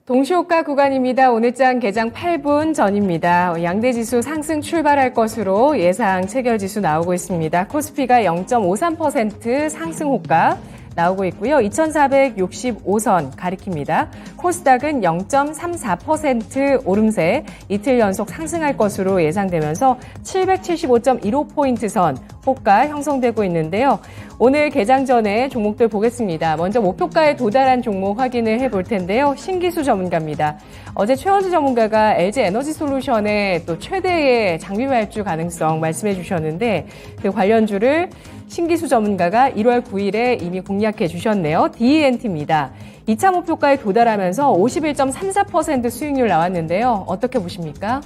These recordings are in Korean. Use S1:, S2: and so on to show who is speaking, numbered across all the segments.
S1: 동시호가 구간입니다. 오늘장 개장 8분 전입니다. 양대지수 상승 출발할 것으로 예상 체결지수 나오고 있습니다. 코스피가 0.53% 상승 호가 나오고 있고요. 2,465선 가리킵니다. 코스닥은 0.34% 오름세 이틀 연속 상승할 것으로 예상되면서 775.15포인트 선 호가 형성되고 있는데요. 오늘 개장 전에 종목들 보겠습니다. 먼저 목표가에 도달한 종목 확인을 해볼 텐데요. 신기수 전문가입니다. 어제 최원주 전문가가 LG에너지솔루션의 또 최대의 장비 발주 가능성 말씀해 주셨는데 그 관련주를 신기수 전문가가 1월 9일에 이미 공략해 주셨네요. DENT입니다. 2차 목표가에 도달하면서 51.34% 수익률 나왔는데요. 어떻게 보십니까?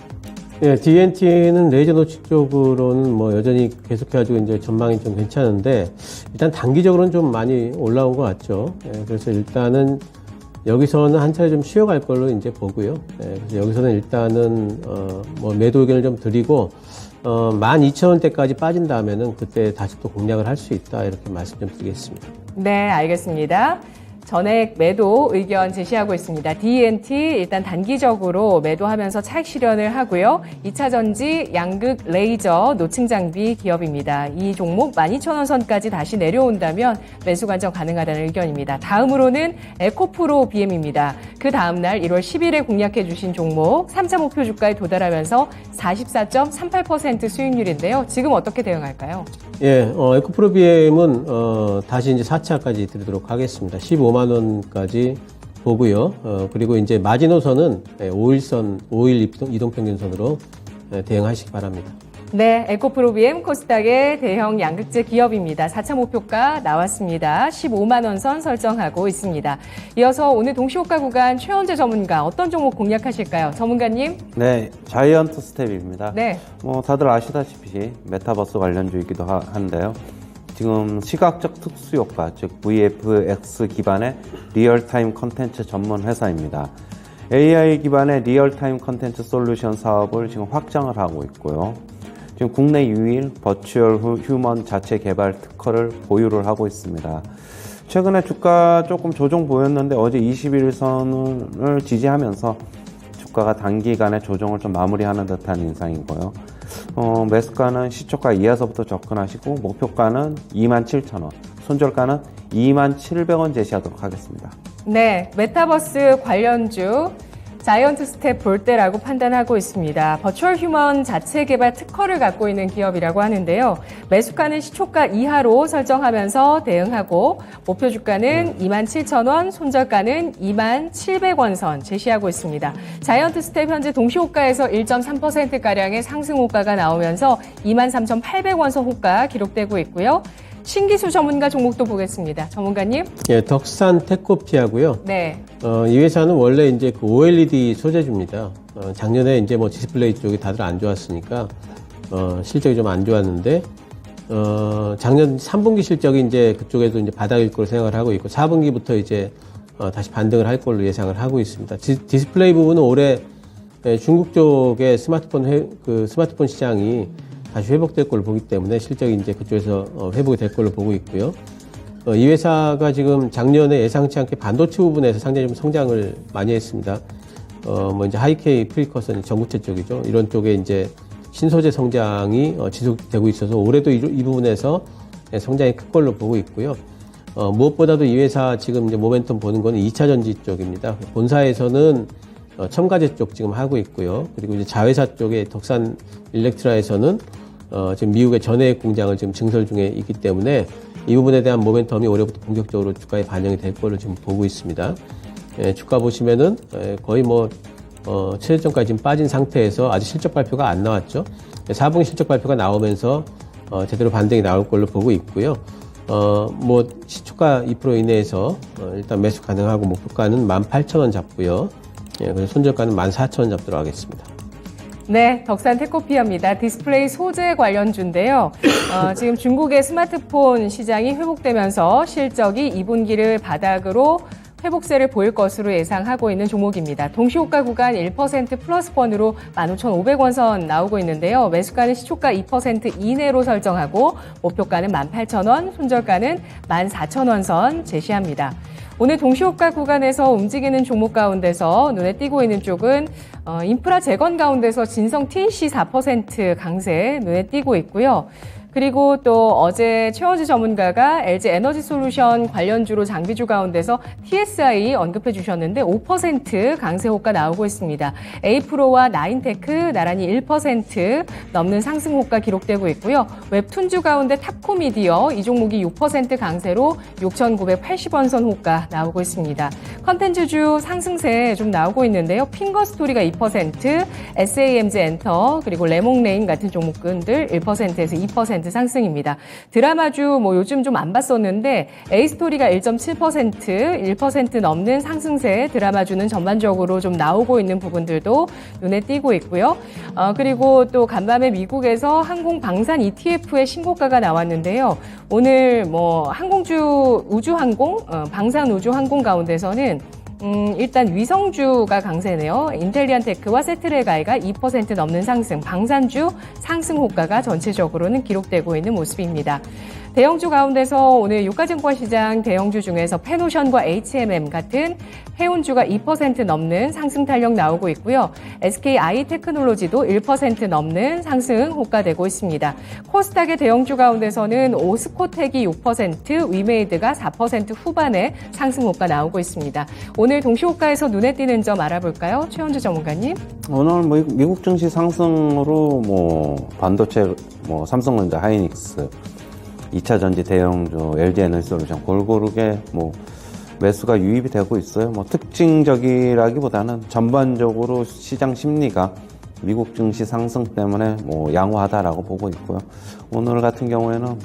S2: 예, DNT는 레이저 노치 쪽으로는 뭐 여전히 계속해가지고 이제 전망이 좀 괜찮은데 일단 단기적으로는 좀 많이 올라온 것 같죠. 예, 그래서 일단은 여기서는 한 차례 좀 쉬어갈 걸로 이제 보고요. 예, 그래서 여기서는 일단은 뭐 매도 의견을 좀 드리고 12,000원대까지 빠진 다음에는 그때 다시 또 공략을 할 수 있다 이렇게 말씀 좀 드리겠습니다.
S1: 네, 알겠습니다. 전액 매도 의견 제시하고 있습니다. DNT 일단 단기적으로 매도하면서 차익 실현을 하고요. 2차 전지 양극 레이저 노층 장비 기업입니다. 이 종목 12,000원 선까지 다시 내려온다면 매수 관점 가능하다는 의견입니다. 다음으로는 에코프로 BM입니다. 그 다음날 1월 10일에 공략해 주신 종목 3차 목표 주가에 도달하면서 44.38% 수익률인데요. 지금 어떻게 대응할까요?
S2: 예, 에코프로 BM은 다시 이제 4차까지 드리도록 하겠습니다. 15만 원까지 보고요. 그리고 이제 마지노선은 5일 이동평균선으로 대응하시기 바랍니다.
S1: 네, 에코프로비엠 코스닥의 대형 양극재 기업입니다. 4차 목표가 나왔습니다. 15만 원 선 설정하고 있습니다. 이어서 오늘 동시호가 구간 최원재 전문가 어떤 종목 공략하실까요? 전문가님?
S3: 네, 자이언트 스텝입니다.
S1: 네.
S3: 다들 아시다시피 메타버스 관련주이기도 한데요. 지금 시각적 특수효과, 즉 VFX 기반의 리얼타임 컨텐츠 전문 회사입니다. AI 기반의 리얼타임 컨텐츠 솔루션 사업을 지금 확장을 하고 있고요. 지금 국내 유일 버추얼 휴먼 자체 개발 특허를 보유를 하고 있습니다. 최근에 주가 조금 조정 보였는데 어제 21선을 지지하면서 주가가 단기간에 조정을 좀 마무리하는 듯한 인상이고요. 매수가는 시초가 이하서부터 접근하시고 목표가는 27,000원, 손절가는 27,000원 제시하도록 하겠습니다.
S1: 네, 메타버스 관련주 자이언트 스텝 볼 때라고 판단하고 있습니다. 버추얼 휴먼 자체 개발 특허를 갖고 있는 기업이라고 하는데요. 매수가는 시초가 이하로 설정하면서 대응하고 목표 주가는 27,000원, 손절가는 27,000원 선 제시하고 있습니다. 자이언트 스텝 현재 동시호가에서 1.3%가량의 상승 호가가 나오면서 23,800원 선 호가 기록되고 있고요. 신기수 전문가 종목도 보겠습니다. 전문가님?
S2: 예, 덕산 테코피아고요.
S1: 네.
S2: 이 회사는 원래 이제 그 OLED 소재주입니다. 작년에 이제 뭐 디스플레이 쪽이 다들 안 좋았으니까 실적이 좀 안 좋았는데 작년 3분기 실적이 이제 그쪽에도 이제 바닥일 걸로 생각을 하고 있고 4분기부터 이제 다시 반등을 할 걸로 예상을 하고 있습니다. 디스플레이 부분은 올해 중국 쪽의 스마트폰 시장이 다시 회복될 걸로 보기 때문에 실적이 이제 그쪽에서 회복이 될 걸로 보고 있고요. 이 회사가 지금 작년에 예상치 않게 반도체 부분에서 상당히 좀 성장을 많이 했습니다. 뭐 이제 하이케이 프리커션 전구체 쪽이죠. 이런 쪽에 이제 신소재 성장이 지속되고 있어서 올해도 이 부분에서 성장이 클 걸로 보고 있고요. 무엇보다도 이 회사 지금 이제 모멘텀 보는 거는 2차 전지 쪽입니다. 본사에서는 첨가제 쪽 지금 하고 있고요. 그리고 이제 자회사 쪽에 덕산 일렉트라에서는 지금 미국의 전해액 공장을 지금 증설 중에 있기 때문에 이 부분에 대한 모멘텀이 올해부터 본격적으로 주가에 반영이 될 걸로 지금 보고 있습니다. 주가 보시면은 거의 뭐 최저점까지 지금 빠진 상태에서 아직 실적 발표가 안 나왔죠. 4분기 실적 발표가 나오면서 제대로 반등이 나올 걸로 보고 있고요. 뭐 시초가 2% 이내에서 일단 매수 가능하고 목표가는 18,000원 잡고요. 그래서 손절가는 14,000원 잡도록 하겠습니다.
S1: 네, 덕산 테코피아입니다. 디스플레이 소재 관련주인데요. 지금 중국의 스마트폰 시장이 회복되면서 실적이 2분기를 바닥으로 회복세를 보일 것으로 예상하고 있는 종목입니다. 동시호가 구간 1% 플러스권으로 15,500원 선 나오고 있는데요. 매수가는 시초가 2% 이내로 설정하고 목표가는 18,000원, 손절가는 14,000원 선 제시합니다. 오늘 동시호가 구간에서 움직이는 종목 가운데서 눈에 띄고 있는 쪽은 인프라 재건 가운데서 진성 TNC 4% 강세 눈에 띄고 있고요. 그리고 또 어제 최원주 전문가가 LG 에너지 솔루션 관련주로 장비주 가운데서 TSI 언급해 주셨는데 5% 강세 호가 나오고 있습니다. A프로와 나인테크 나란히 1% 넘는 상승 호가 기록되고 있고요. 웹툰주 가운데 탑코미디어 이 종목이 6% 강세로 6,980원 선 호가 나오고 있습니다. 컨텐츠주 상승세 좀 나오고 있는데요. 핑거스토리가 2%, SAMG 엔터 그리고 레몽레인 같은 종목군들 1%에서 2% 상승입니다. 드라마주 요즘 좀 안 봤었는데 A스토리가 1.7%, 1% 넘는 상승세 드라마주는 전반적으로 좀 나오고 있는 부분들도 눈에 띄고 있고요. 그리고 또 간밤에 미국에서 항공 방산 ETF의 신고가가 나왔는데요. 오늘 항공주 우주항공, 방산 우주항공 가운데서는 일단 위성주가 강세네요. 인텔리안테크와 세트레가이가 2% 넘는 상승, 방산주 상승 호가가 전체적으로는 기록되고 있는 모습입니다. 대형주 가운데서 오늘 유가증권 시장 대형주 중에서 페노션과 HMM 같은 해운주가 2% 넘는 상승 탄력 나오고 있고요. SKI 테크놀로지도 1% 넘는 상승 호가되고 있습니다. 코스닥의 대형주 가운데서는 오스코텍이 6%, 위메이드가 4% 후반의 상승 호가 나오고 있습니다. 오늘 동시호가에서 눈에 띄는 점 알아볼까요? 최원주 전문가님.
S3: 오늘 미국 증시 상승으로 반도체, 삼성전자, 하이닉스, 2차 전지 대형주, LG 에너지 솔루션 골고루게 매수가 유입이 되고 있어요. 특징적이라기보다는 전반적으로 시장 심리가 미국 증시 상승 때문에 양호하다라고 보고 있고요. 오늘 같은 경우에는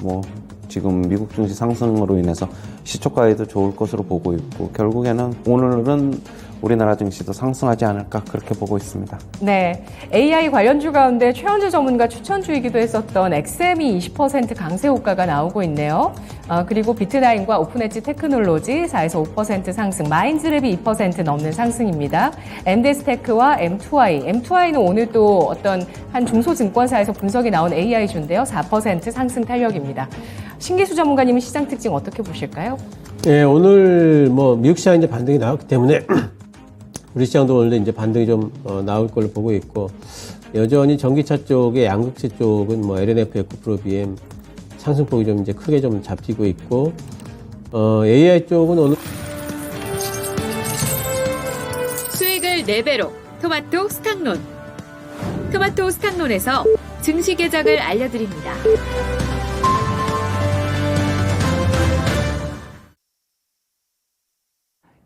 S3: 지금 미국 증시 상승으로 인해서 시초가에도 좋을 것으로 보고 있고 결국에는 오늘은 우리나라 증시도 상승하지 않을까 그렇게 보고 있습니다.
S1: 네, AI 관련주 가운데 최원주 전문가 추천주이기도 했었던 XM이 20% 강세 효과가 나오고 있네요. 그리고 비트나인과 오픈엣지 테크놀로지 4에서 5% 상승, 마인즈랩이 2% 넘는 상승입니다. MD스테크와 M2i는 오늘 또 어떤 한 중소증권사에서 분석이 나온 AI주인데요. 4% 상승 탄력입니다. 신기수 전문가님은 시장 특징 어떻게 보실까요?
S2: 예, 오늘 미국 시장 이제 반등이 나왔기 때문에 우리 시장도 오늘 이제 반등이 좀 나올 걸로 보고 있고 여전히 전기차 쪽의 양극재 쪽은 LNF, 에코프로, BM 상승폭이 좀 이제 크게 좀 잡히고 있고 AI 쪽은 오늘
S4: 수익을 4배로 토마토 스탁론. 토마토 스탁론에서 증시 계장을 알려드립니다.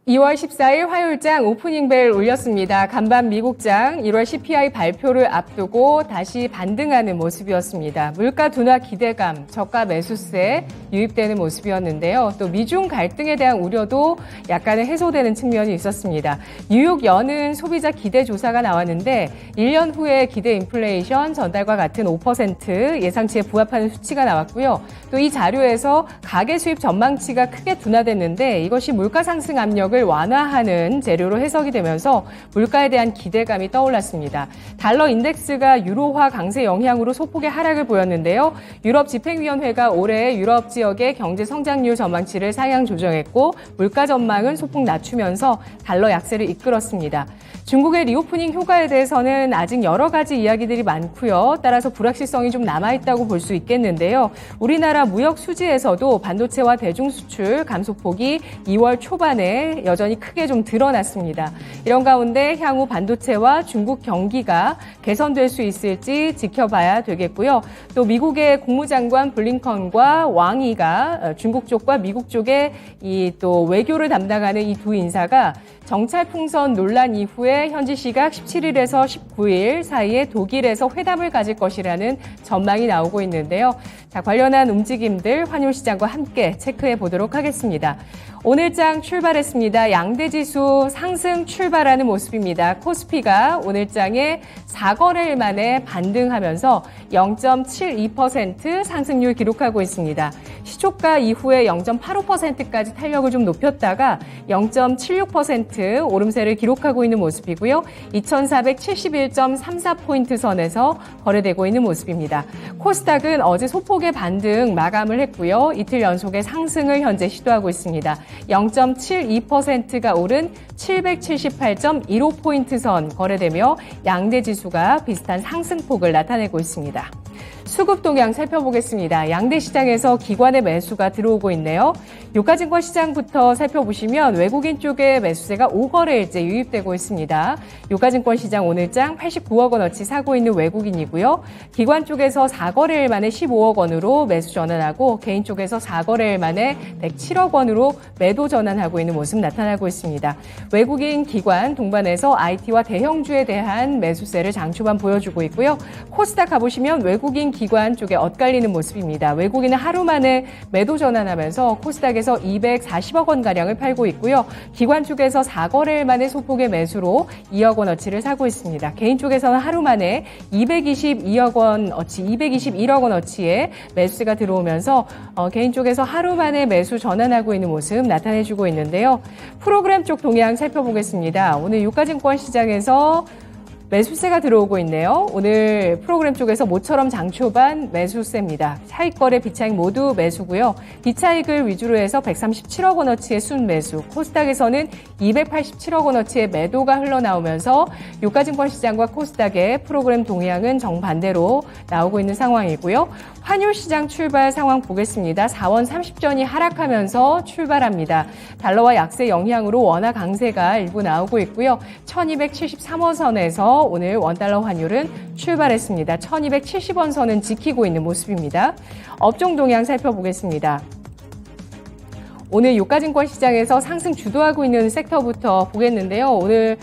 S1: 2월 14일 화요일장 오프닝벨 울렸습니다. 간밤 미국장 1월 CPI 발표를 앞두고 다시 반등하는 모습이었습니다. 물가 둔화 기대감, 저가 매수세 유입되는 모습이었는데요. 또 미중 갈등에 대한 우려도 약간은 해소되는 측면이 있었습니다. 뉴욕 여는 소비자 기대 조사가 나왔는데 1년 후에 기대 인플레이션 전달과 같은 5% 예상치에 부합하는 수치가 나왔고요. 또 이 자료에서 가계 수입 전망치가 크게 둔화됐는데 이것이 물가 상승 압력을 완화하는 재료로 해석이 되면서 물가에 대한 기대감이 떠올랐습니다. 달러 인덱스가 유로화 강세 영향으로 소폭의 하락을 보였는데요. 유럽 집행위원회가 올해 유럽 지역의 경제 성장률 전망치를 상향 조정했고 물가 전망은 소폭 낮추면서 달러 약세를 이끌었습니다. 중국의 리오프닝 효과에 대해서는 아직 여러 가지 이야기들이 많고요. 따라서 불확실성이 좀 남아있다고 볼 수 있겠는데요. 우리나라 무역 수지에서도 반도체와 대중수출 감소폭이 2월 초반에 여전히 크게 좀 드러났습니다. 이런 가운데 향후 반도체와 중국 경기가 개선될 수 있을지 지켜봐야 되겠고요. 또 미국의 국무장관 블링컨과 왕이가 중국 쪽과 미국 쪽의 이 또 외교를 담당하는 이 두 인사가 정찰 풍선 논란 이후에 현지 시각 17일에서 19일 사이에 독일에서 회담을 가질 것이라는 전망이 나오고 있는데요. 자, 관련한 움직임들 환율시장과 함께 체크해 보도록 하겠습니다. 오늘장 출발했습니다. 양대지수 상승 출발하는 모습입니다. 코스피가 오늘장에 4거래일 만에 반등하면서 0.72% 상승률 기록하고 있습니다. 시초가 이후에 0.85%까지 탄력을 좀 높였다가 0.76% 오름세를 기록하고 있는 모습이고요. 2471.34포인트 선에서 거래되고 있는 모습입니다. 코스닥은 어제 소폭 소폭의 반등 마감을 했고요. 이틀 연속의 상승을 현재 시도하고 있습니다. 0.72%가 오른 778.15포인트 선 거래되며 양대 지수가 비슷한 상승폭을 나타내고 있습니다. 수급 동향 살펴보겠습니다. 양대 시장에서 기관의 매수가 들어오고 있네요. 유가증권 시장부터 살펴보시면 외국인 쪽에 매수세가 5거래일째 유입되고 있습니다. 유가증권 시장 오늘장 89억 원어치 사고 있는 외국인이고요. 기관 쪽에서 4거래일 만에 15억 원으로 매수 전환하고 개인 쪽에서 4거래일 만에 107억 원으로 매도 전환하고 있는 모습 나타나고 있습니다. 외국인 기관 동반해서 IT와 대형주에 대한 매수세를 장초반 보여주고 있고요. 코스닥 가보시면 외국인 기관 쪽에 엇갈리는 모습입니다. 외국인은 하루 만에 매도 전환하면서 코스닥에서 240억 원가량을 팔고 있고요. 기관 쪽에서 4거래일 만에 소폭의 매수로 2억 원어치를 사고 있습니다. 개인 쪽에서는 하루 만에 221억 원어치의 매수가 들어오면서 개인 쪽에서 하루 만에 매수 전환하고 있는 모습 나타내주고 있는데요. 프로그램 쪽 동향 살펴보겠습니다. 오늘 유가증권 시장에서 매수세가 들어오고 있네요. 오늘 프로그램 쪽에서 모처럼 장초반 매수세입니다. 차익거래, 비차익 모두 매수고요. 비차익을 위주로 해서 137억 원어치의 순매수, 코스닥에서는 287억 원어치의 매도가 흘러나오면서 유가증권 시장과 코스닥의 프로그램 동향은 정반대로 나오고 있는 상황이고요. 환율 시장 출발 상황 보겠습니다. 4원 30전이 하락하면서 출발합니다. 달러와 약세 영향으로 원화 강세가 일부 나오고 있고요. 1273원 선에서 오늘 원달러 환율은 출발했습니다. 1270원 선은 지키고 있는 모습입니다. 업종 동향 살펴보겠습니다. 오늘 유가증권 시장에서 상승 주도하고 있는 섹터부터 보겠는데요. 오늘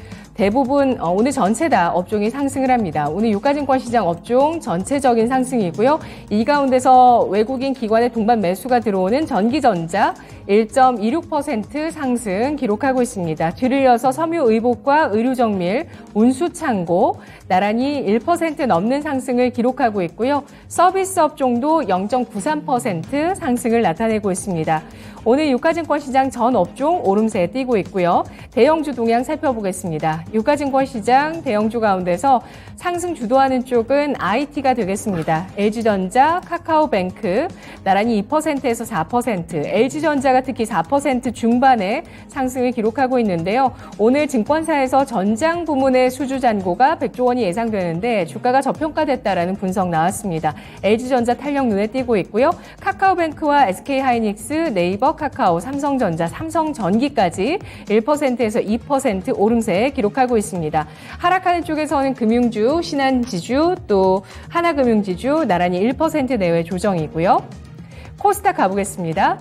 S1: 전체 다 업종이 상승을 합니다. 오늘 유가증권 시장 업종 전체적인 상승이고요. 이 가운데서 외국인 기관의 동반 매수가 들어오는 전기전자 1.26% 상승 기록하고 있습니다. 뒤를 이어서 섬유의복과 의료정밀, 운수창고 나란히 1% 넘는 상승을 기록하고 있고요. 서비스 업종도 0.93% 상승을 나타내고 있습니다. 오늘 유가증권 시장 전 업종 오름세에 뛰고 있고요. 대형주 동향 살펴보겠습니다. 유가증권 시장 대형주 가운데서 상승 주도하는 쪽은 IT가 되겠습니다. LG전자, 카카오뱅크 나란히 2%에서 4%, LG전자가 특히 4% 중반의 상승을 기록하고 있는데요. 오늘 증권사에서 전장 부문의 수주 잔고가 100조 원이 예상되는데 주가가 저평가됐다라는 분석 나왔습니다. LG전자 탄력 눈에 띄고 있고요. 카카오뱅크와 SK하이닉스, 네이버, 카카오, 삼성전자, 삼성전기까지 1%에서 2% 오름세 기록하고 있습니다. 하락하는 쪽에서는 금융주, 신한지주, 또 하나금융지주 나란히 1% 내외 조정이고요. 코스닥 가보겠습니다.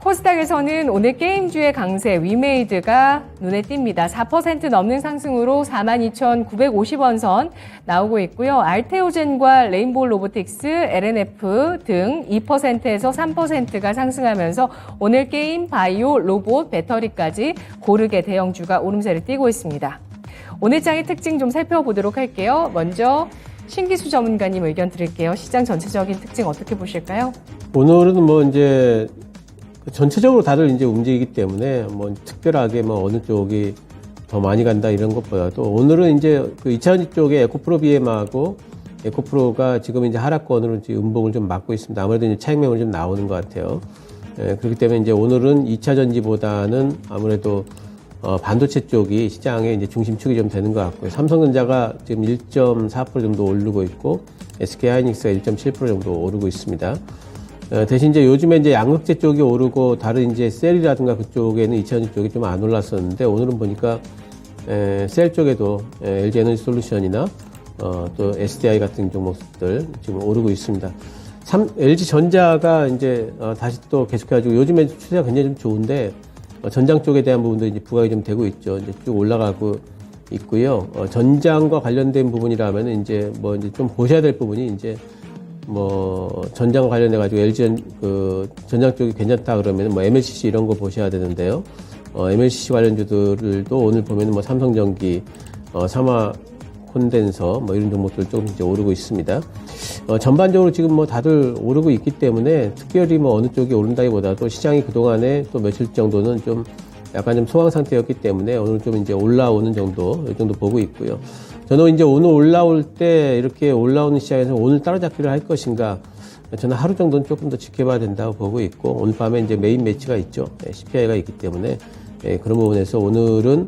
S1: 코스닥에서는 오늘 게임주의 강세 위메이드가 눈에 띕니다. 4% 넘는 상승으로 42,950원 선 나오고 있고요. 알테오젠과 레인보우 로보틱스, LNF 등 2%에서 3%가 상승하면서 오늘 게임, 바이오, 로봇, 배터리까지 고르게 대형주가 오름세를 띠고 있습니다. 오늘 장의 특징 좀 살펴보도록 할게요. 먼저 신기수 전문가님 의견 드릴게요. 시장 전체적인 특징 어떻게 보실까요?
S2: 오늘은 이제 전체적으로 다들 이제 움직이기 때문에 특별하게 어느 쪽이 더 많이 간다 이런 것보다도 오늘은 이제 그 2차전지 쪽에 에코프로 BM하고 에코프로가 지금 이제 하락권으로 이제 음봉을 좀 막고 있습니다. 아무래도 이제 차익 매물이 좀 나오는 것 같아요. 그렇기 때문에 이제 오늘은 2차전지보다는 아무래도 반도체 쪽이 시장의 이제 중심축이 좀 되는 것 같고요. 삼성전자가 지금 1.4% 정도 오르고 있고 SK하이닉스가 1.7% 정도 오르고 있습니다. 대신 이제 요즘에 이제 양극재 쪽이 오르고 다른 이제 셀이라든가 그쪽에는 2차전지 쪽이 좀 안 올랐었는데 오늘은 보니까 셀 쪽에도 LG 에너지 솔루션이나 또 SDI 같은 종목들 지금 오르고 있습니다. LG 전자가 이제 다시 또 계속해가지고 요즘에 추세가 굉장히 좀 좋은데 전장 쪽에 대한 부분도 이제 부각이 좀 되고 있죠. 이제 쭉 올라가고 있고요. 전장과 관련된 부분이라면 이제 이제 좀 보셔야 될 부분이 이제 전장과 관련해가지고 LG 전장 쪽이 괜찮다 그러면 MLCC 이런 거 보셔야 되는데요. MLCC 관련주들도 오늘 보면 삼성전기, 삼화 콘덴서 이런 종목들 조금 이제 오르고 있습니다. 전반적으로 지금 다들 오르고 있기 때문에 특별히 어느 쪽이 오른다기보다도 시장이 그동안에 또 며칠 정도는 좀 약간 좀 소강 상태였기 때문에 오늘 좀 이제 올라오는 정도, 이 정도 보고 있고요. 저는 이제 오늘 올라올 때 이렇게 올라오는 시장에서 오늘 따라잡기를 할 것인가, 저는 하루 정도는 조금 더 지켜봐야 된다고 보고 있고, 오늘 밤에 이제 메인 매치가 있죠. CPI가 있기 때문에 그런 부분에서 오늘은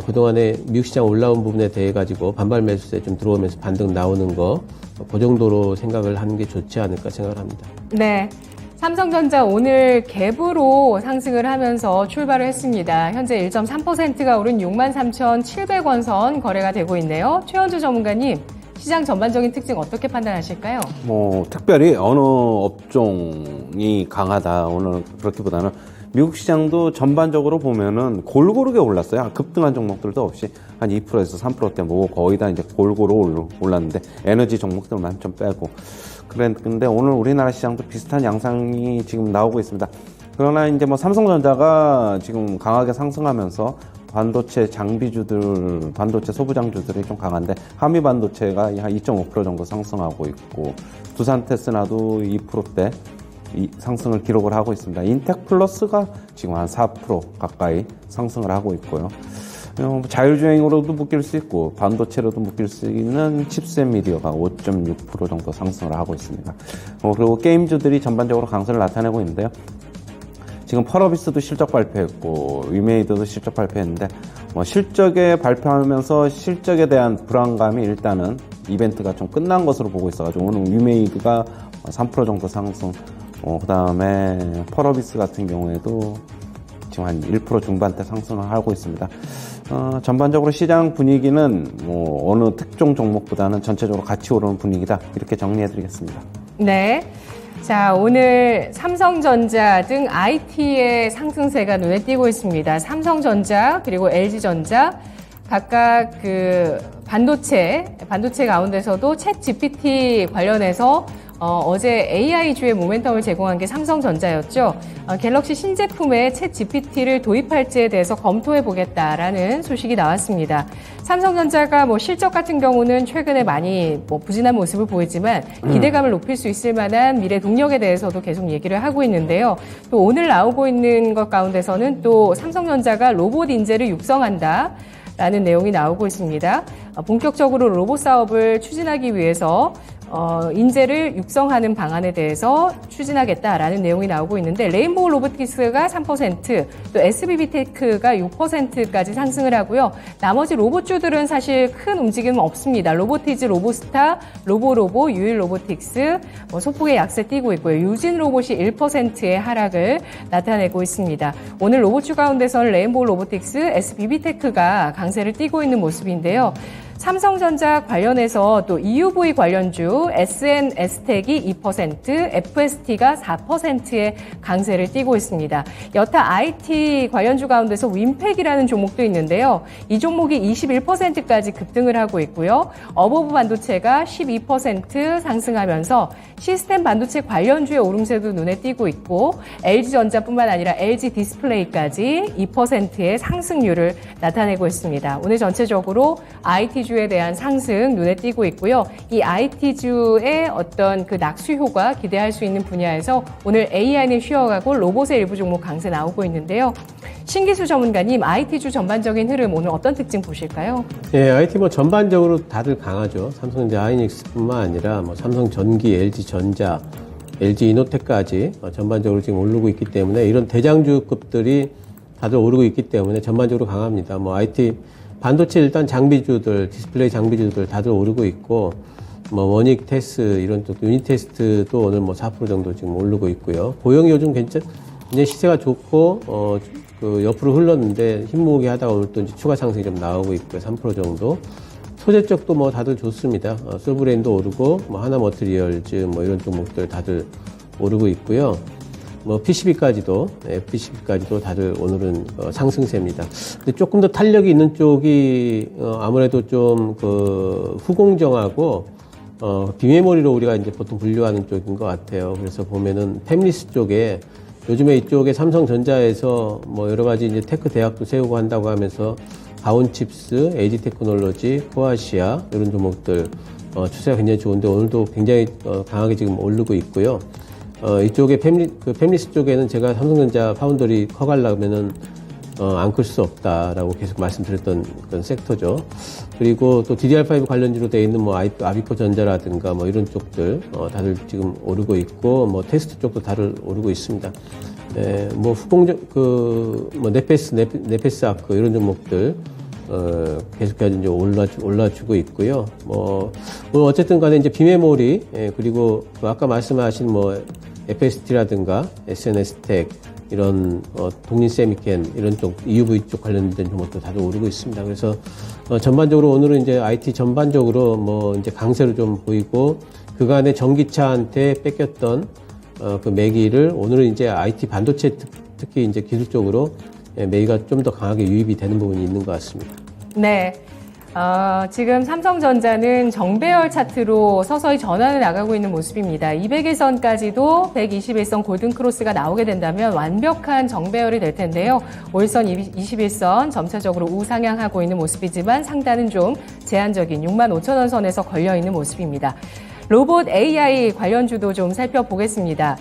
S2: 그동안에 미국 시장 올라온 부분에 대해 가지고 반발 매수세 좀 들어오면서 반등 나오는 거, 그 정도로 생각을 하는 게 좋지 않을까 생각을 합니다.
S1: 네. 삼성전자 오늘 갭으로 상승을 하면서 출발을 했습니다. 현재 1.3%가 오른 63,700원 선 거래가 되고 있네요. 최현주 전문가님, 시장 전반적인 특징 어떻게 판단하실까요?
S3: 뭐 특별히 어느 업종이 강하다 오늘 그렇기보다는 미국 시장도 전반적으로 보면은 골고루게 올랐어요. 급등한 종목들도 없이 한 2%에서 3%대 뭐 거의 다 이제 골고루 올랐는데 에너지 종목들만 좀 빼고 근데 오늘 우리나라 시장도 비슷한 양상이 지금 나오고 있습니다. 그러나 이제 뭐 삼성전자가 지금 강하게 상승하면서 반도체 장비주들, 반도체 소부장주들이 좀 강한데 한미 반도체가 한 2.5% 정도 상승하고 있고 두산테스나도 2%대 상승을 기록을 하고 있습니다. 인텍플러스가 지금 한 4% 가까이 상승을 하고 있고요. 자율주행으로도 묶일 수 있고 반도체로도 묶일 수 있는 칩셋 미디어가 5.6% 정도 상승을 하고 있습니다. 그리고 게임주들이 전반적으로 강세를 나타내고 있는데요. 지금 펄어비스도 실적 발표했고 위메이드도 실적 발표했는데 실적에 발표하면서 실적에 대한 불안감이 일단은 이벤트가 좀 끝난 것으로 보고 있어가지고 오늘 위메이드가 3% 정도 상승, 그 다음에 펄어비스 같은 경우에도 지금 한 1% 중반대 상승을 하고 있습니다. 전반적으로 시장 분위기는 어느 특정 종목보다는 전체적으로 같이 오르는 분위기다, 이렇게 정리해드리겠습니다.
S1: 네. 자, 오늘 삼성전자 등 IT의 상승세가 눈에 띄고 있습니다. 삼성전자 그리고 LG전자 각각 그 반도체 가운데서도 챗 GPT 관련해서 어제 AI주의 모멘텀을 제공한 게 삼성전자였죠. 갤럭시 신제품에 챗 GPT를 도입할지에 대해서 검토해 보겠다라는 소식이 나왔습니다. 삼성전자가 실적 같은 경우는 최근에 많이 부진한 모습을 보이지만 기대감을 높일 수 있을 만한 미래 동력에 대해서도 계속 얘기를 하고 있는데요. 또 오늘 나오고 있는 것 가운데서는 또 삼성전자가 로봇 인재를 육성한다 라는 내용이 나오고 있습니다. 본격적으로 로봇 사업을 추진하기 위해서 인재를 육성하는 방안에 대해서 추진하겠다라는 내용이 나오고 있는데 레인보우 로보틱스가 3%, 또 SBB테크가 6%까지 상승을 하고요. 나머지 로봇주들은 사실 큰 움직임은 없습니다. 로보티즈, 로보스타, 로보로보, 유일로보틱스 소폭의 약세 띄고 있고요. 유진로봇이 1%의 하락을 나타내고 있습니다. 오늘 로봇주 가운데서는 레인보우 로보틱스, SBB테크가 강세를 띄고 있는 모습인데요. 삼성전자 관련해서 또 EUV 관련주 SNS텍이 2%, FST가 4%의 강세를 띄고 있습니다. 여타 IT 관련주 가운데서 윈팩이라는 종목도 있는데요. 이 종목이 21%까지 급등을 하고 있고요. 어버브 반도체가 12% 상승하면서 시스템 반도체 관련주의 오름세도 눈에 띄고 있고 LG전자뿐만 아니라 LG디스플레이까지 2%의 상승률을 나타내고 있습니다. 오늘 전체적으로 IT주에 대한 상승 눈에 띄고 있고요. 이 IT주의 어떤 그 낙수 효과 기대할 수 있는 분야에서 오늘 AI는 쉬어가고 로봇의 일부 종목 강세 나오고 있는데요. 신기수 전문가님, IT주 전반적인 흐름 오늘 어떤 특징 보실까요?
S2: 예, IT 전반적으로 다들 강하죠. 삼성전자 하이닉스뿐만 아니라 삼성전기, LG전자, LG이노텍까지 전반적으로 지금 오르고 있기 때문에 이런 대장주급들이 다들 오르고 있기 때문에 전반적으로 강합니다. IT 반도체 일단 장비주들, 디스플레이 장비주들 다들 오르고 있고 원익 테스트 이런 쪽 유닛 테스트도 오늘 4% 정도 지금 오르고 있고요. 고용이 요즘 이제 시세가 좋고 그 옆으로 흘렀는데 힘모으게 하다가 오늘 또 이제 추가 상승이 좀 나오고 있고요. 3% 정도. 소재 쪽도 다들 좋습니다. 솔브레인도 오르고 하나머트리얼즈 이런 종목들 다들 오르고 있고요. PCB까지도 다들 오늘은 상승세입니다. 근데 조금 더 탄력이 있는 쪽이 아무래도 좀 후공정하고 비메모리로 우리가 이제 보통 분류하는 쪽인 것 같아요. 그래서 보면은 팹리스 쪽에 요즘에 이쪽에 삼성전자에서 여러 가지 이제 테크 대학도 세우고 한다고 하면서 바온칩스, 에이지테크놀로지, 코아시아 이런 종목들 추세가 굉장히 좋은데 오늘도 굉장히 강하게 지금 오르고 있고요. 이쪽에 팹리스 쪽에는 제가 삼성전자 파운더리 커가려면은 안 클 수 없다라고 계속 말씀드렸던 그런 섹터죠. 그리고 또 DDR5 관련주로 되어 있는 뭐 아비코 전자라든가 뭐 이런 쪽들 다들 지금 오르고 있고 뭐 테스트 쪽도 다들 오르고 있습니다. 네, 뭐 뭐 네페스 아크 이런 종목들 계속해서 이제 올라주고 있고요. 뭐 어쨌든 간에 이제 비메모리, 그리고 아까 말씀하신 뭐 FST라든가 SNS텍 이런 독립 세미캔 이런 쪽 EUV 쪽 관련된 종목도 다들 오르고 있습니다. 그래서 전반적으로 오늘은 이제 IT 전반적으로 뭐 이제 강세로 좀 보이고 그간에 전기차한테 뺏겼던 그 매기를 오늘은 이제 IT 반도체 특히 이제 기술적으로 매기가 좀 더 강하게 유입이 되는 부분이 있는 것 같습니다.
S1: 네. 지금 삼성전자는 정배열 차트로 서서히 전환을 나가고 있는 모습입니다. 200일선까지도 121선 골든크로스가 나오게 된다면 완벽한 정배열이 될 텐데요. 5일선, 21선 점차적으로 우상향하고 있는 모습이지만 상단은 좀 제한적인 65,000원 선에서 걸려있는 모습입니다. 로봇 AI 관련주도 좀 살펴보겠습니다.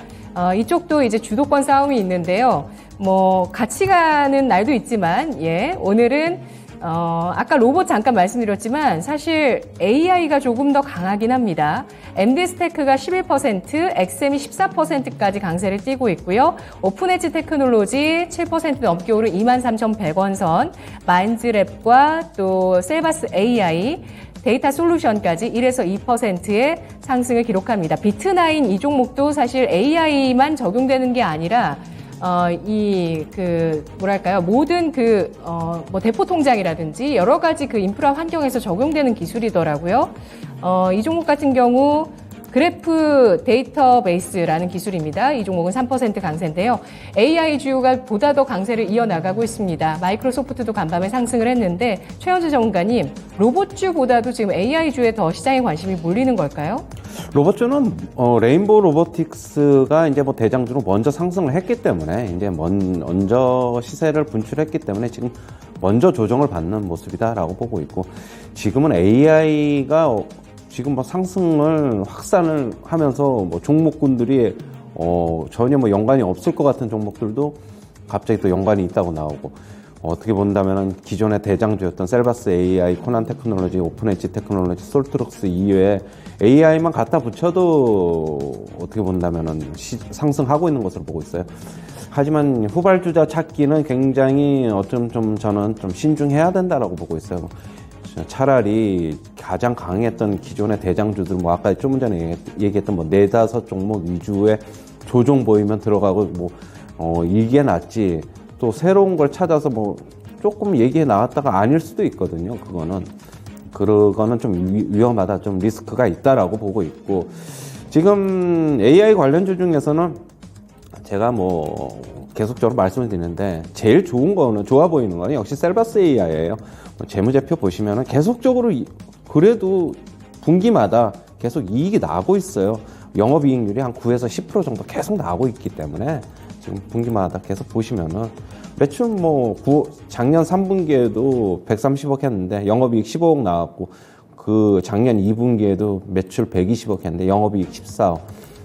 S1: 이쪽도 이제 주도권 싸움이 있는데요. 뭐 같이 가는 날도 있지만 오늘은 아까 로봇 잠깐 말씀드렸지만 사실 AI가 조금 더 강하긴 합니다. MD스테크가 11%, 엑셈이 14%까지 강세를 띠고 있고요. 오픈엣지 테크놀로지 7% 넘게 오른 23,100원 선, 마인즈랩과 또 셀바스 AI, 데이터 솔루션까지 1에서 2%의 상승을 기록합니다. 비트나인 이 종목도 사실 AI만 적용되는 게 아니라 모든 뭐 대포 통장이라든지 여러 가지 그 인프라 환경에서 적용되는 기술이더라고요. 이 종목 같은 경우 그래프 데이터베이스라는 기술입니다. 이 종목은 3% 강세인데요. AI주가 보다 더 강세를 이어나가고 있습니다. 마이크로소프트도 간밤에 상승을 했는데 최현주 전문가님, 로봇주보다도 지금 AI주에 더 시장의 관심이 몰리는 걸까요?
S3: 로봇주는 레인보우 로보틱스가 이제 뭐 대장주로 먼저 상승을 했기 때문에 이제 먼저 시세를 분출했기 때문에 지금 먼저 조정을 받는 모습이다라고 보고 있고, 지금은 AI가 지금 뭐 상승을 확산을 하면서 뭐 종목군들이 전혀 뭐 연관이 없을 것 같은 종목들도 갑자기 또 연관이 있다고 나오고, 어떻게 본다면은 기존의 대장주였던 셀바스 AI, 코난 테크놀로지, 오픈엣지 테크놀로지, 솔트룩스 이외에 AI만 갖다 붙여도 어떻게 본다면은 상승하고 있는 것으로 보고 있어요. 하지만 후발주자 찾기는 굉장히 좀 저는 좀 신중해야 된다라고 보고 있어요. 차라리 가장 강했던 기존의 대장주들, 뭐 아까 좀 전에 얘기했던 뭐 4-5 종목 위주의 조정 보이면 들어가고 이게 낫지, 또 새로운 걸 찾아서 뭐 조금 얘기해 나왔다가 아닐 수도 있거든요. 그거는 좀 위험하다, 좀 리스크가 있다라고 보고 있고, 지금 AI 관련주 중에서는 제가 뭐 계속적으로 말씀을 드리는데 제일 좋아 보이는 거는 역시 셀바스 AI예요. 재무제표 보시면은 계속적으로 그래도 분기마다 계속 이익이 나고 있어요. 영업이익률이 한 9에서 10% 정도 계속 나고 있기 때문에 지금 분기마다 계속 보시면은 매출 작년 3분기에도 130억 했는데 영업이익 15억 나왔고, 그 작년 2분기에도 매출 120억 했는데 영업이익 14억.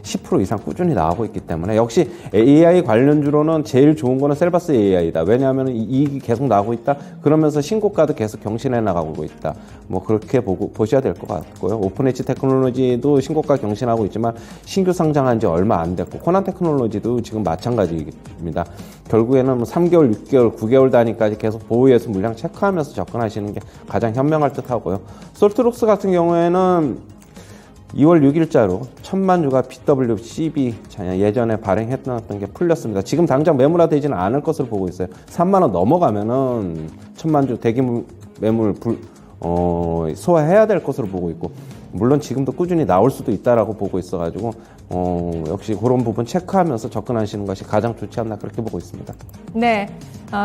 S3: 10% 이상 꾸준히 나오고 있기 때문에 역시 AI 관련주로는 제일 좋은 거는 셀바스 AI다. 왜냐하면 이익이 계속 나오고 있다. 그러면서 신고가도 계속 경신해 나가고 있다. 뭐 그렇게 보셔야 될 것 같고요. 오픈엣지 테크놀로지도 신고가 경신하고 있지만 신규 상장한 지 얼마 안 됐고, 코난 테크놀로지도 지금 마찬가지입니다. 결국에는 3개월, 6개월, 9개월 단위까지 계속 보유해서 물량 체크하면서 접근하시는 게 가장 현명할 듯 하고요. 솔트룩스 같은 경우에는 2월 6일자로 1000만 주가 BWCB 예전에 발행했던 게 풀렸습니다. 지금 당장 매물화되지는 않을 것으로 보고 있어요. 3만 원 넘어가면은 1000만 주 대기 매물 소화해야 될 것으로 보고 있고, 물론 지금도 꾸준히 나올 수도 있다라고 보고 있어가지고 역시 그런 부분 체크하면서 접근하시는 것이 가장 좋지 않나 그렇게 보고 있습니다.
S1: 네,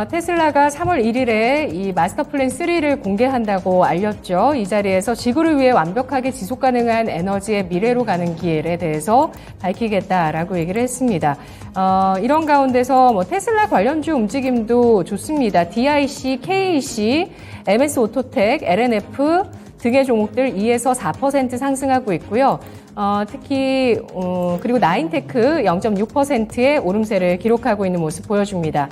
S1: 테슬라가 3월 1일에 이 마스터 플랜 3를 공개한다고 알렸죠. 이 자리에서 지구를 위해 완벽하게 지속 가능한 에너지의 미래로 가는 길에 대해서 밝히겠다라고 얘기를 했습니다. 이런 가운데서 뭐 테슬라 관련주 움직임도 좋습니다. DIC, KEC, MS 오토텍, LNF 등의 종목들 2에서 4% 상승하고 있고요. 특히 그리고 나인테크 0.6%의 오름세를 기록하고 있는 모습 보여줍니다.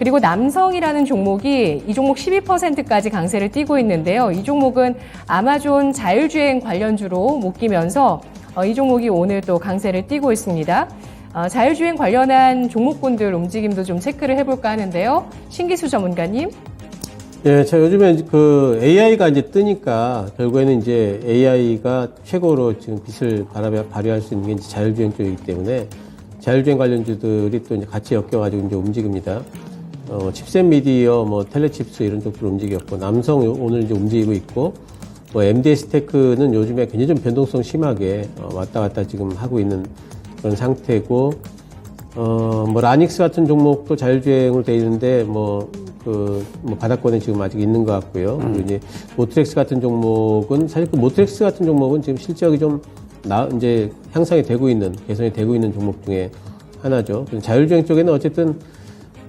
S1: 그리고 남성이라는 종목이 이 종목 12%까지 강세를 띠고 있는데요. 이 종목은 아마존 자율주행 관련주로 묶이면서 이 종목이 오늘 또 강세를 띠고 있습니다. 자율주행 관련한 종목군들 움직임도 좀 체크를 해볼까 하는데요. 신기수 전문가님.
S2: 예, 자, 요즘에 그 AI가 이제 뜨니까 결국에는 이제 AI가 최고로 지금 빛을 발휘할 수 있는 게 이제 자율주행 쪽이기 때문에 자율주행 관련주들이 또 이제 같이 엮여가지고 이제 움직입니다. 칩셋 미디어, 뭐 텔레칩스 이런 쪽으로 움직였고, 남성 오늘 이제 움직이고 있고, 뭐 MDS 테크는 요즘에 굉장히 좀 변동성 심하게 왔다 갔다 지금 하고 있는 그런 상태고, 뭐 라닉스 같은 종목도 자율주행으로 돼 있는데 뭐 바닥권에 지금 아직 있는 것 같고요. 그리고 이제 모트렉스 같은 종목은 사실 그 모트렉스 같은 종목은 지금 실적이 좀 이제 향상이 되고 있는, 개선이 되고 있는 종목 중에 하나죠. 자율주행 쪽에는 어쨌든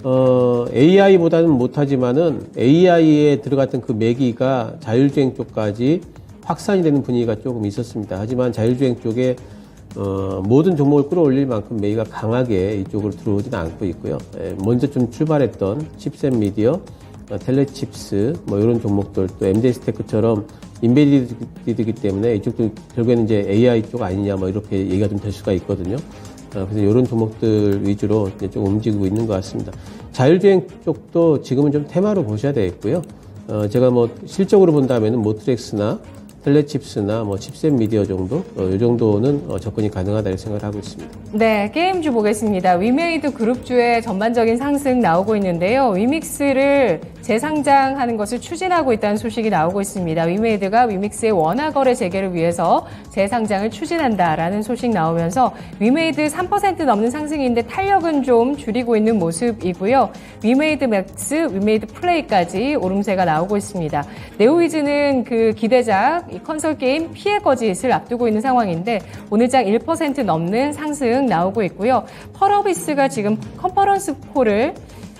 S2: AI보다는 못하지만은 AI에 들어갔던 그 매기가 자율주행 쪽까지 확산이 되는 분위기가 조금 있었습니다. 하지만 자율주행 쪽에 모든 종목을 끌어올릴 만큼 매기가 강하게 이쪽으로 들어오지는 않고 있고요. 먼저 좀 출발했던 칩셋 미디어, 텔레칩스, 뭐 이런 종목들, 또 MDS 테크처럼 인베디드이기 때문에 이쪽도 결국에는 이제 AI 쪽 아니냐, 뭐 이렇게 얘기가 좀 될 수가 있거든요. 그래서 이런 종목들 위주로 이제 좀 움직이고 있는 것 같습니다. 자율주행 쪽도 지금은 좀 테마로 보셔야 되겠고요. 제가 뭐 실적으로 본다면은 모트렉스나 텔레칩스나 뭐 칩셋 미디어 정도, 이 정도는 접근이 가능하다 이렇게 생각을 하고 있습니다.
S1: 네, 게임주 보겠습니다. 위메이드 그룹주의 전반적인 상승 나오고 있는데요. 위믹스를 재상장하는 것을 추진하고 있다는 소식이 나오고 있습니다. 위메이드가 위믹스의 원화 거래 재개를 위해서 재상장을 추진한다라는 소식 나오면서 위메이드 3% 넘는 상승인데 탄력은 좀 줄이고 있는 모습이고요. 위메이드 맥스, 위메이드 플레이까지 오름세가 나오고 있습니다. 네오위즈는 그 기대작 이 컨솔 게임 피해 거짓을 앞두고 있는 상황인데 오늘장 1% 넘는 상승 나오고 있고요. 펄어비스가 지금 컨퍼런스 콜을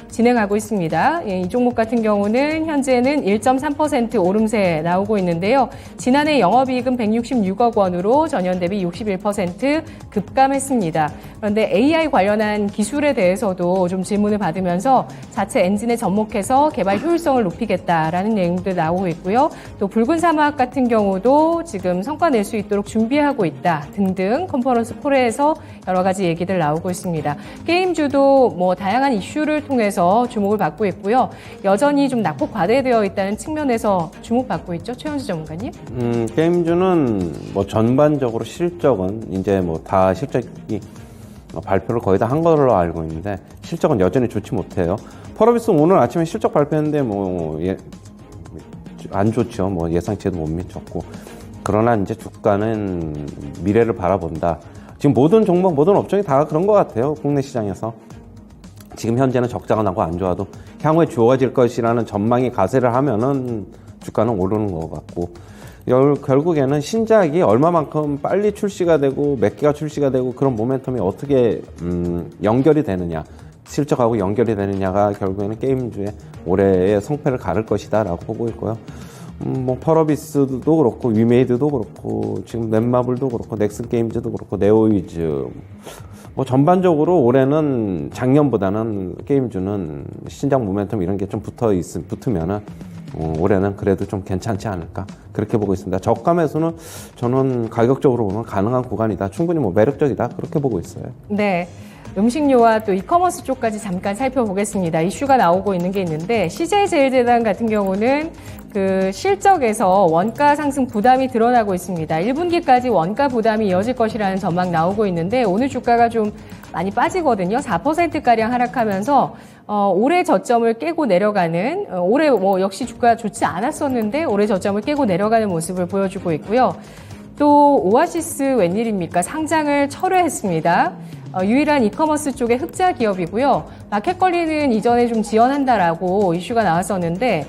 S1: 진행하고 있습니다. 이 종목 같은 경우는 현재는 1.3% 오름세 나오고 있는데요. 지난해 영업이익은 166억 원으로 전년 대비 61% 급감했습니다. 그런데 AI 관련한 기술에 대해서도 좀 질문을 받으면서 자체 엔진에 접목해서 개발 효율성을 높이겠다라는 내용도 나오고 있고요. 또 붉은 사막 같은 경우도 지금 성과 낼 수 있도록 준비하고 있다 등등 컨퍼런스 콜에서 여러 가지 얘기들 나오고 있습니다. 게임주도 뭐 다양한 이슈를 통해서 주목을 받고 있고요. 여전히 좀 낙폭 과대되어 있다는 측면에서 주목받고 있죠. 최현수 전문가님.
S3: 게임주는 뭐 전반적으로 실적은 이제 뭐 다 실적이 발표를 거의 다 한 걸로 알고 있는데 실적은 여전히 좋지 못해요. 펄어비스 오늘 아침에 실적 발표했는데 뭐 안 좋죠. 뭐 예상치에도 못 미쳤고. 그러나 이제 주가는 미래를 바라본다. 지금 모든 종목, 모든 업종이 다 그런 것 같아요. 국내 시장에서. 지금 현재는 적자가 나고 안 좋아도 향후에 좋아질 것이라는 전망이 가세를 하면은 주가는 오르는 것 같고, 결국에는 신작이 얼마만큼 빨리 출시가 되고 몇 개가 출시가 되고 그런 모멘텀이 어떻게 연결이 되느냐, 실적하고 연결이 되느냐가 결국에는 게임주의 올해의 성패를 가를 것이다 라고 보고 있고요. 뭐 펄어비스도 그렇고 위메이드도 그렇고 지금 넷마블도 그렇고 넥슨 게임즈도 그렇고 네오위즈 뭐 전반적으로 올해는 작년보다는 게임주는 신작 모멘텀 이런 게 좀 붙으면은 올해는 그래도 좀 괜찮지 않을까 그렇게 보고 있습니다. 저가 매수는 저는 가격적으로 보면 가능한 구간이다. 충분히 뭐 매력적이다 그렇게 보고 있어요.
S1: 네. 음식료와 또 이커머스 쪽까지 잠깐 살펴보겠습니다. 이슈가 나오고 있는 게 있는데 CJ제일제당 같은 경우는 그 실적에서 원가 상승 부담이 드러나고 있습니다. 1분기까지 원가 부담이 이어질 것이라는 전망 나오고 있는데 오늘 주가가 좀 많이 빠지거든요. 4%가량 하락하면서 올해 저점을 깨고 내려가는, 올해 뭐 역시 주가가 좋지 않았었는데 올해 저점을 깨고 내려가는 모습을 보여주고 있고요. 또 오아시스 웬일입니까? 상장을 철회했습니다. 유일한 이커머스 쪽의 흑자 기업이고요. 마켓컬리는 이전에 좀 지원한다라고 이슈가 나왔었는데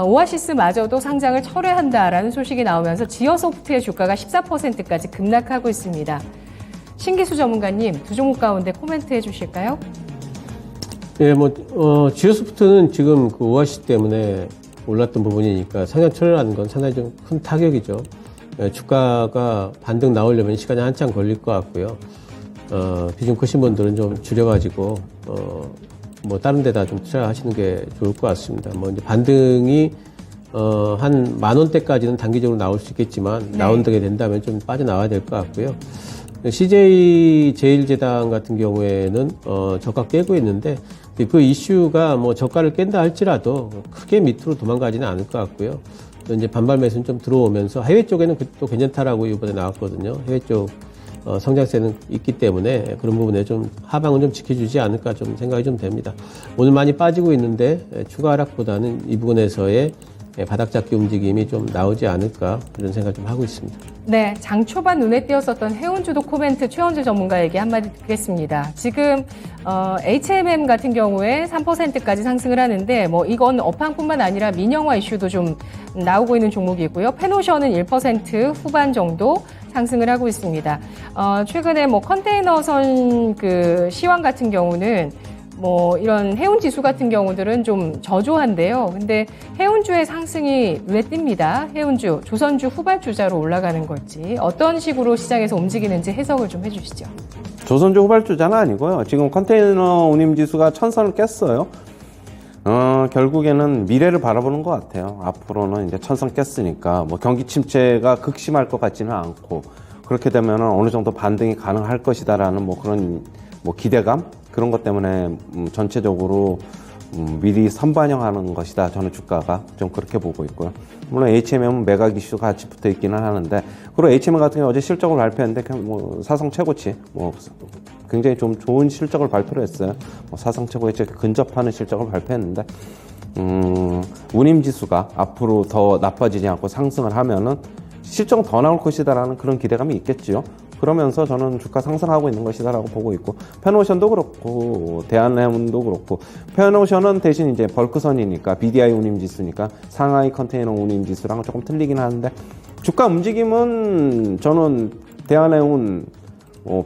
S1: 오아시스마저도 상장을 철회한다라는 소식이 나오면서 지어소프트의 주가가 14%까지 급락하고 있습니다. 신기수 전문가님, 두 종목 가운데 코멘트 해주실까요?
S2: 예, 지오소프트는 지금 그 오아시스 때문에 올랐던 부분이니까 상장 철회라는 건 상당히 좀 큰 타격이죠. 주가가 반등 나오려면 시간이 한참 걸릴 것 같고요. 비중 크신 분들은 좀 줄여가지고, 뭐 다른 데다 좀 투자하시는 게 좋을 것 같습니다. 뭐 이제 반등이 한 10,000원대까지는 단기적으로 나올 수 있겠지만
S1: 네.
S2: 나온다게 된다면 좀 빠져나와야 될 것 같고요. CJ 제일제당 같은 경우에는 저가 깨고 있는데 그 이슈가 뭐 저가를 깬다 할지라도 크게 밑으로 도망가지는 않을 것 같고요. 또 이제 반발 매수는 좀 들어오면서 해외 쪽에는 또 괜찮다라고 이번에 나왔거든요. 해외 쪽 성장세는 있기 때문에 그런 부분에 좀 하방은 좀 지켜주지 않을까 좀 생각이 좀 됩니다. 오늘 많이 빠지고 있는데 추가 하락보다는 이 부분에서의 바닥 잡기 움직임이 좀 나오지 않을까 이런 생각 좀 하고 있습니다.
S1: 네, 장 초반 눈에 띄었었던 해운주도 코멘트 최원주 전문가에게 한마디 듣겠습니다. 지금 HMM 같은 경우에 3%까지 상승을 하는데 뭐 이건 업황뿐만 아니라 민영화 이슈도 좀 나오고 있는 종목이고요. 페노션은 1% 후반 정도 상승을 하고 있습니다. 최근에 뭐 컨테이너선 그 시황 같은 경우는 뭐 이런 해운 지수 같은 경우들은 좀 저조한데요. 근데 해운주의 상승이 눈에 띕니다. 해운주, 조선주 후발주자로 올라가는 걸지 어떤 식으로 시장에서 움직이는지 해석을 좀 해주시죠.
S3: 조선주 후발주자는 아니고요. 지금 컨테이너 운임 지수가 1000선을 깼어요. 결국에는 미래를 바라보는 것 같아요. 앞으로는 이제 1000선 깼으니까 뭐 경기 침체가 극심할 것 같지는 않고 그렇게 되면 어느 정도 반등이 가능할 것이다라는 뭐 그런 뭐 기대감 그런 것 때문에 전체적으로 미리 선반영하는 것이다. 저는 주가가 좀 그렇게 보고 있고요. 물론 HMM은 매각 이슈 같이 붙어 있기는 하는데 그리고 HMM 같은 경우 어제 실적을 발표했는데 그냥 뭐 사상 최고치 뭐 굉장히 좀 좋은 실적을 발표를 했어요. 뭐 사상 최고에 근접하는 실적을 발표했는데 운임 지수가 앞으로 더 나빠지지 않고 상승을 하면은 실적은 더 나올 것이다라는 그런 기대감이 있겠지요. 그러면서 저는 주가 상승하고 있는 것이다라고 보고 있고 페노션도 그렇고 대한해운도 그렇고 페노션은 대신 이제 벌크선이니까 BDI 운임 지수니까 상하이 컨테이너 운임 지수랑은 조금 틀리긴 하는데 주가 움직임은 저는 대한해운,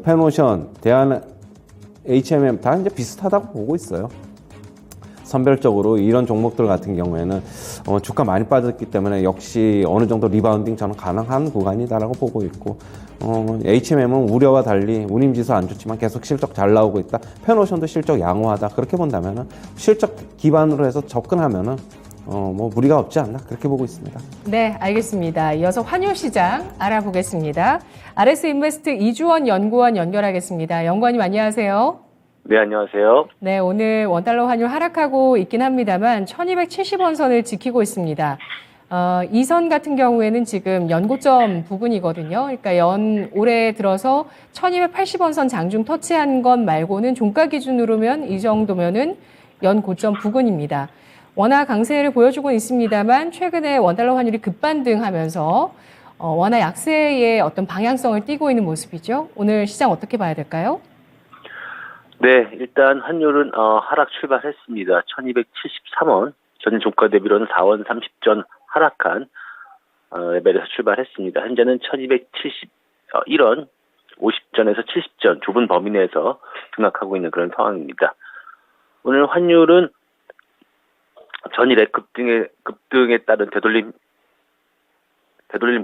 S3: 페노션, HMM 다 이제 비슷하다고 보고 있어요. 선별적으로 이런 종목들 같은 경우에는 주가 많이 빠졌기 때문에 역시 어느 정도 리바운딩 저는 가능한 구간이다라고 보고 있고 HMM은 우려와 달리 운임지수 안 좋지만 계속 실적 잘 나오고 있다. 페노션도 실적 양호하다. 그렇게 본다면은 실적 기반으로 해서 접근하면은 뭐 무리가 없지 않나 그렇게 보고 있습니다.
S1: 네, 알겠습니다. 이어서 환율 시장 알아보겠습니다. RS 인베스트 이주원 연구원 연결하겠습니다. 연구원님 안녕하세요.
S5: 네, 안녕하세요.
S1: 네, 오늘 원달러 환율 하락하고 있긴 합니다만 1270원 선을 지키고 있습니다. 이 선 같은 경우에는 지금 연고점 부근이거든요. 그러니까 올해 들어서 1280원 선 장중 터치한 것 말고는 종가 기준으로면 이 정도면은 연고점 부근입니다. 원화 강세를 보여주고 있습니다만 최근에 원달러 환율이 급반등하면서 원화 약세의 어떤 방향성을 띠고 있는 모습이죠. 오늘 시장 어떻게 봐야 될까요?
S5: 네, 일단 환율은 하락 출발했습니다. 1273원, 전 종가 대비로는 4원 30전 하락한 레벨에서 출발했습니다. 현재는 1271원 50전에서 70전 좁은 범위 내에서 등락하고 있는 그런 상황입니다. 오늘 환율은 전일의 급등에 따른 되돌림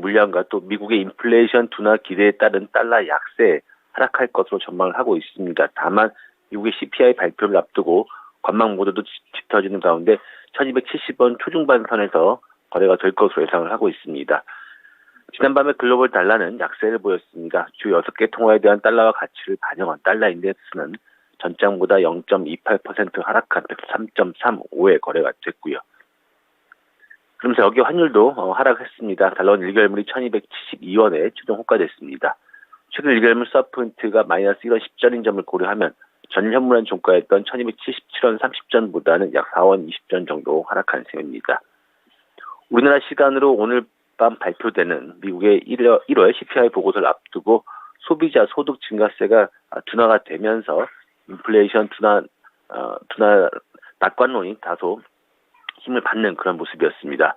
S5: 물량과 또 미국의 인플레이션 둔화 기대에 따른 달러 약세 하락할 것으로 전망을 하고 있습니다. 다만 미국의 CPI 발표를 앞두고 관망 모드도 짙어지는 가운데 1270원 초중반 선에서 거래가 될 것으로 예상을 하고 있습니다. 지난밤에 글로벌 달러는 약세를 보였습니다. 주 6개 통화에 대한 달러와 가치를 반영한 달러 인덱스는 전장보다 0.28% 하락한 103.35에 거래가 됐고요. 그러면서 여기 환율도 하락했습니다. 달러 1결물이 1272원에 최종 호가됐습니다. 최근 1결물 스와프인트가 마이너스 1원 10전인 점을 고려하면 전 현물한 종가였던 1277원 30전보다는 약 4원 20전 정도 하락한 셈입니다. 우리나라 시간으로 오늘 밤 발표되는 미국의 1월 CPI 보고서를 앞두고 소비자 소득 증가세가 둔화가 되면서 인플레이션 둔화 낙관론이 다소 힘을 받는 그런 모습이었습니다.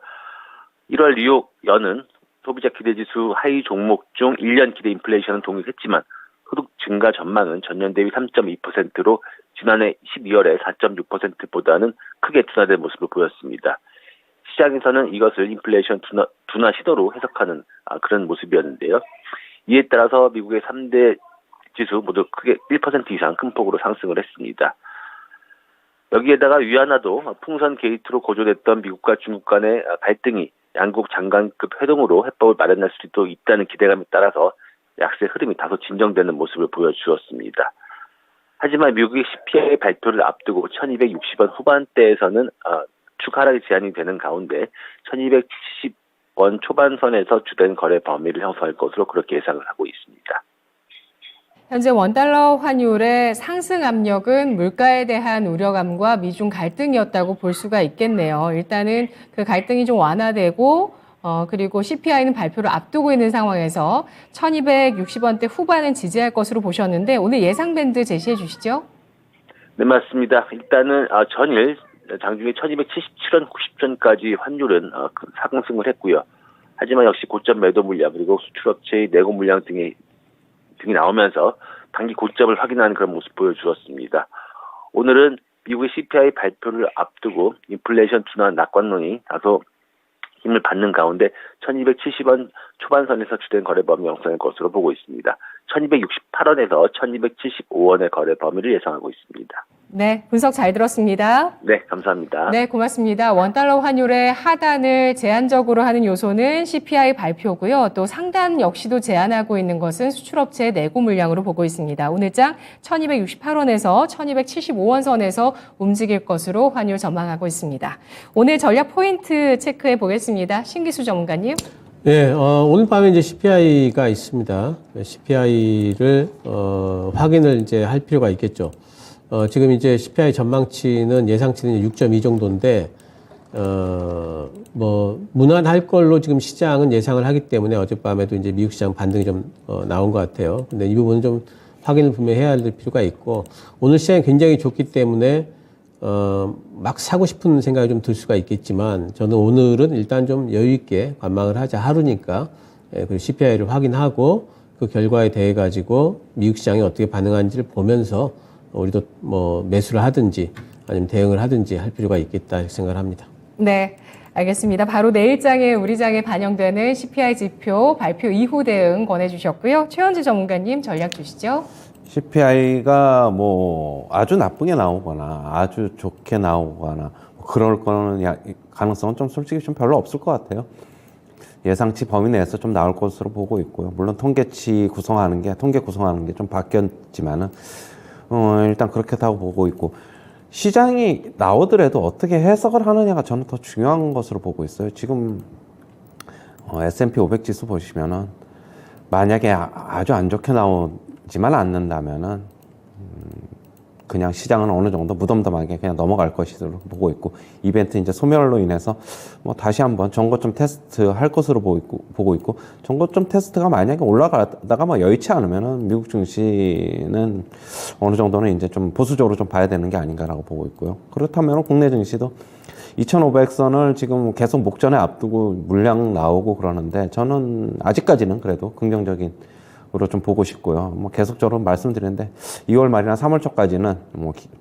S5: 1월 뉴욕 연은 소비자 기대지수 하위 종목 중 1년 기대 인플레이션은 동일했지만 소득 증가 전망은 전년 대비 3.2%로 지난해 12월에 4.6%보다는 크게 둔화된 모습을 보였습니다. 시장에서는 이것을 인플레이션 둔화 시도로 해석하는 그런 모습이었는데요. 이에 따라서 미국의 3대 지수 모두 크게 1% 이상 큰 폭으로 상승을 했습니다. 여기에다가 위안화도 풍선 게이트로 고조됐던 미국과 중국 간의 갈등이 양국 장관급 회동으로 해법을 마련할 수도 있다는 기대감에 따라서 약세 흐름이 다소 진정되는 모습을 보여주었습니다. 하지만 미국의 CPI 발표를 앞두고 1260원 후반대에서는 축 하락이 제한이 되는 가운데 1270원 초반선에서 주된 거래 범위를 형성할 것으로 그렇게 예상을 하고 있습니다.
S1: 현재 원달러 환율의 상승 압력은 물가에 대한 우려감과 미중 갈등이었다고 볼 수가 있겠네요. 일단은 그 갈등이 좀 완화되고 그리고 CPI는 발표를 앞두고 있는 상황에서 1260원대 후반은 지지할 것으로 보셨는데 오늘 예상 밴드 제시해 주시죠.
S5: 네, 맞습니다. 일단은 전일 장중에 1277원 90전까지 환율은 상승을 했고요. 하지만 역시 고점 매도 물량 그리고 수출업체의 내고 물량 등이 나오면서 단기 고점을 확인하는 그런 모습 보여주었습니다. 오늘은 미국의 CPI 발표를 앞두고 인플레이션 둔화 낙관론이 다소 힘을 받는 가운데 1270원 초반선에서 주된 거래 범위 형성할 것으로 보고 있습니다. 1268원에서 1275원의 거래 범위를 예상하고 있습니다.
S1: 네, 분석 잘 들었습니다.
S5: 네, 감사합니다.
S1: 네, 고맙습니다. 원달러 환율의 하단을 제한적으로 하는 요소는 CPI 발표고요. 또 상단 역시도 제한하고 있는 것은 수출업체의 내고 물량으로 보고 있습니다. 오늘장 1268원에서 1275원 선에서 움직일 것으로 환율 전망하고 있습니다. 오늘 전략 포인트 체크해 보겠습니다. 신기수 전문가님.
S2: 네, 오늘 밤에 이제 CPI가 있습니다. CPI를 확인을 이제 할 필요가 있겠죠. 지금 이제 CPI 전망치는 예상치는 6.2 정도인데, 무난할 걸로 지금 시장은 예상을 하기 때문에 어젯밤에도 이제 미국 시장 반등이 좀, 나온 것 같아요. 근데 이 부분은 좀 확인을 분명히 해야 될 필요가 있고, 오늘 시장이 굉장히 좋기 때문에, 막 사고 싶은 생각이 좀 들 수가 있겠지만, 저는 오늘은 일단 좀 여유있게 관망을 하자. 하루니까, 그 CPI를 확인하고, 그 결과에 대해 가지고 미국 시장이 어떻게 반응하는지를 보면서 우리도 매수를 하든지 아니면 대응을 하든지 할 필요가 있겠다 생각을 합니다.
S1: 네, 알겠습니다. 바로 내일장에 우리 장에 반영되는 CPI 지표 발표 이후 대응 권해주셨고요. 최현주 전문가님 전략 주시죠.
S3: CPI가 아주 나쁘게 나오거나 아주 좋게 나오거나 그럴 거는 가능성은 좀 솔직히 좀 별로 없을 것 같아요. 예상치 범위 내에서 좀 나올 것으로 보고 있고요. 물론 통계 구성하는 게 좀 바뀌었지만은 일단 그렇게다고 보고 있고, 시장이 나오더라도 어떻게 해석을 하느냐가 저는 더 중요한 것으로 보고 있어요. 지금 S&P 500 지수 보시면은 만약에 아주 안 좋게 나오지만 않는다면은 그냥 시장은 어느 정도 무덤덤하게 그냥 넘어갈 것으로 보고 있고, 이벤트 이제 소멸로 인해서 다시 한번 전고점 테스트 할 것으로 보고 있고, 전고점 테스트가 만약에 올라가다가 여의치 않으면은 미국 증시는 어느 정도는 이제 좀 보수적으로 좀 봐야 되는 게 아닌가라고 보고 있고요. 그렇다면 국내 증시도 2500선을 지금 계속 목전에 앞두고 물량 나오고 그러는데, 저는 아직까지는 그래도 긍정적인 으로 좀 보고 싶고요. 계속적으로 말씀드리는데 2월 말이나 3월 초까지는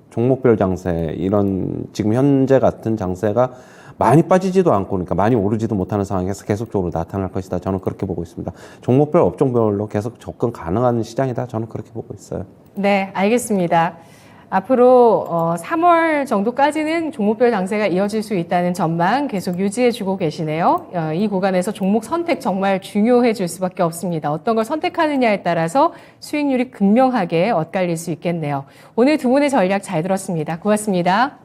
S3: 종목별 장세, 이런 지금 현재 같은 장세가 많이 빠지지도 않고 그러니까 많이 오르지도 못하는 상황에서 계속적으로 나타날 것이다. 저는 그렇게 보고 있습니다. 종목별, 업종별로 계속 접근 가능한 시장이다. 저는 그렇게 보고 있어요.
S1: 네, 알겠습니다. 앞으로 3월 정도까지는 종목별 장세가 이어질 수 있다는 전망 계속 유지해주고 계시네요. 이 구간에서 종목 선택 정말 중요해질 수밖에 없습니다. 어떤 걸 선택하느냐에 따라서 수익률이 극명하게 엇갈릴 수 있겠네요. 오늘 두 분의 전략 잘 들었습니다. 고맙습니다.